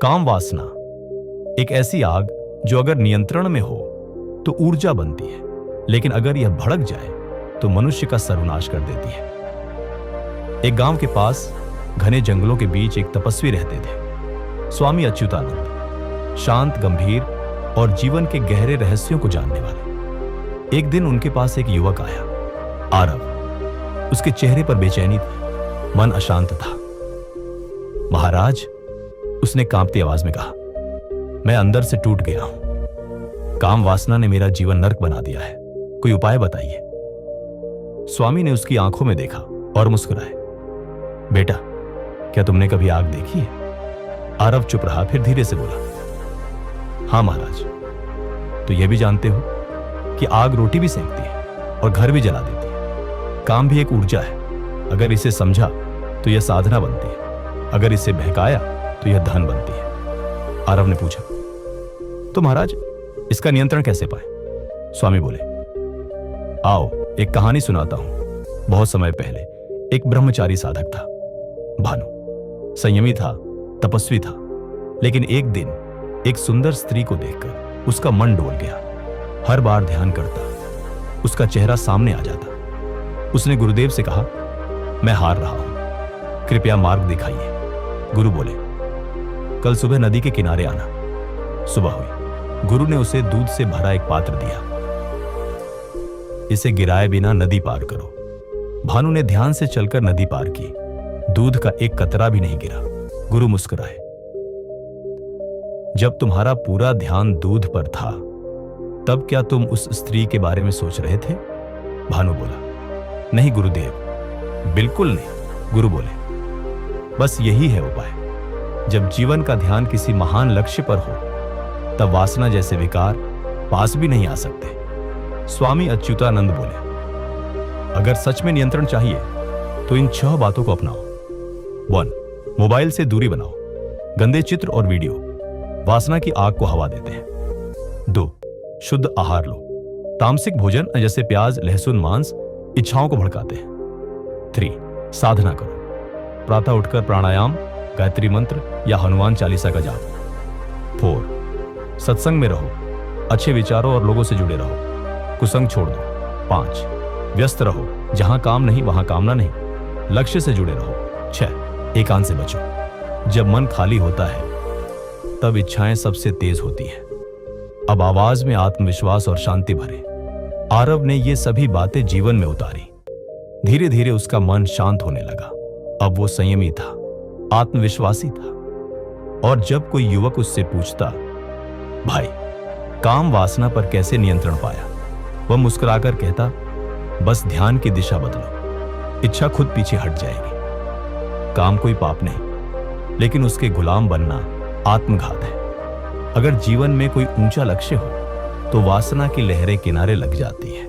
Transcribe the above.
काम वासना एक ऐसी आग जो अगर नियंत्रण में हो तो ऊर्जा बनती है, लेकिन अगर यह भड़क जाए तो मनुष्य का सर्वनाश कर देती है। एक गांव के पास घने जंगलों के बीच एक तपस्वी रहते थे, स्वामी अच्युतानंद, शांत, गंभीर और जीवन के गहरे रहस्यों को जानने वाले। एक दिन उनके पास एक युवक आया, आरव। उसके चेहरे पर बेचैनी थी, मन अशांत था। महाराज, उसने कांपती आवाज में कहा, मैं अंदर से टूट गया हूं। काम वासना ने मेरा जीवन नर्क बना दिया है, कोई उपाय बताइए। स्वामी ने उसकी आंखों में देखा और मुस्कुराए। बेटा, क्या तुमने कभी आग देखी है? आरव चुप रहा, फिर धीरे से बोला, हां महाराज। तो यह भी जानते हो कि आग रोटी भी सेंकती है और घर भी जला देती है। काम भी एक ऊर्जा है, अगर इसे समझा तो यह साधना बनती है, अगर इसे बहकाया तो यह धन बनती है। आरव ने पूछा, तो महाराज इसका नियंत्रण कैसे पाए? स्वामी बोले, आओ एक कहानी सुनाता हूं। बहुत समय पहले एक ब्रह्मचारी साधक था, भानु। संयमी था, तपस्वी था, लेकिन एक दिन एक सुंदर स्त्री को देखकर उसका मन डोल गया। हर बार ध्यान करता, उसका चेहरा सामने आ जाता। उसने गुरुदेव से कहा, मैं हार रहा हूं, कृपया मार्ग दिखाइए। गुरु बोले, कल सुबह नदी के किनारे आना। सुबह हुई, गुरु ने उसे दूध से भरा एक पात्र दिया। इसे गिराए बिना नदी पार करो। भानु ने ध्यान से चलकर नदी पार की, दूध का एक कतरा भी नहीं गिरा। गुरु मुस्कुराए, जब तुम्हारा पूरा ध्यान दूध पर था तब क्या तुम उस स्त्री के बारे में सोच रहे थे? भानु बोला, नहीं गुरुदेव, बिल्कुल नहीं। गुरु बोले, बस यही है उपाय। जब जीवन का ध्यान किसी महान लक्ष्य पर हो तब वासना जैसे विकार पास भी नहीं आ सकते। स्वामी अच्युतानंद बोले, अगर सच में नियंत्रण चाहिए तो इन 6 बातों को अपनाओ। 1. मोबाइल से दूरी बनाओ। गंदे चित्र और वीडियो वासना की आग को हवा देते हैं। 2. शुद्ध आहार लो। तामसिक भोजन जैसे प्याज, लहसुन, मांस इच्छाओं को भड़काते हैं। 3. साधना करो। प्रातः उठकर प्राणायाम, गायत्री मंत्र या हनुमान चालीसा का जाप। 4. सत्संग में रहो, अच्छे विचारों और लोगों से जुड़े रहो, कुसंग छोड़ दो। 5. व्यस्त रहो, जहां काम नहीं वहां कामना नहीं, लक्ष्य से जुड़े रहो। 6. एकांत से बचो। जब मन खाली होता है तब इच्छाएं सबसे तेज होती हैं। अब आवाज में आत्मविश्वास और शांति भरे। आरव ने ये सभी बातें जीवन में उतारी। धीरे धीरे उसका मन शांत होने लगा। अब वो संयमी था, आत्मविश्वासी था, और जब कोई युवक उससे पूछता, भाई काम वासना पर कैसे नियंत्रण पाया, वह मुस्कुराकर कहता, बस ध्यान की दिशा बदलो, इच्छा खुद पीछे हट जाएगी। काम कोई पाप नहीं, लेकिन उसके गुलाम बनना आत्मघात है। अगर जीवन में कोई ऊंचा लक्ष्य हो तो वासना की लहरें किनारे लग जाती है।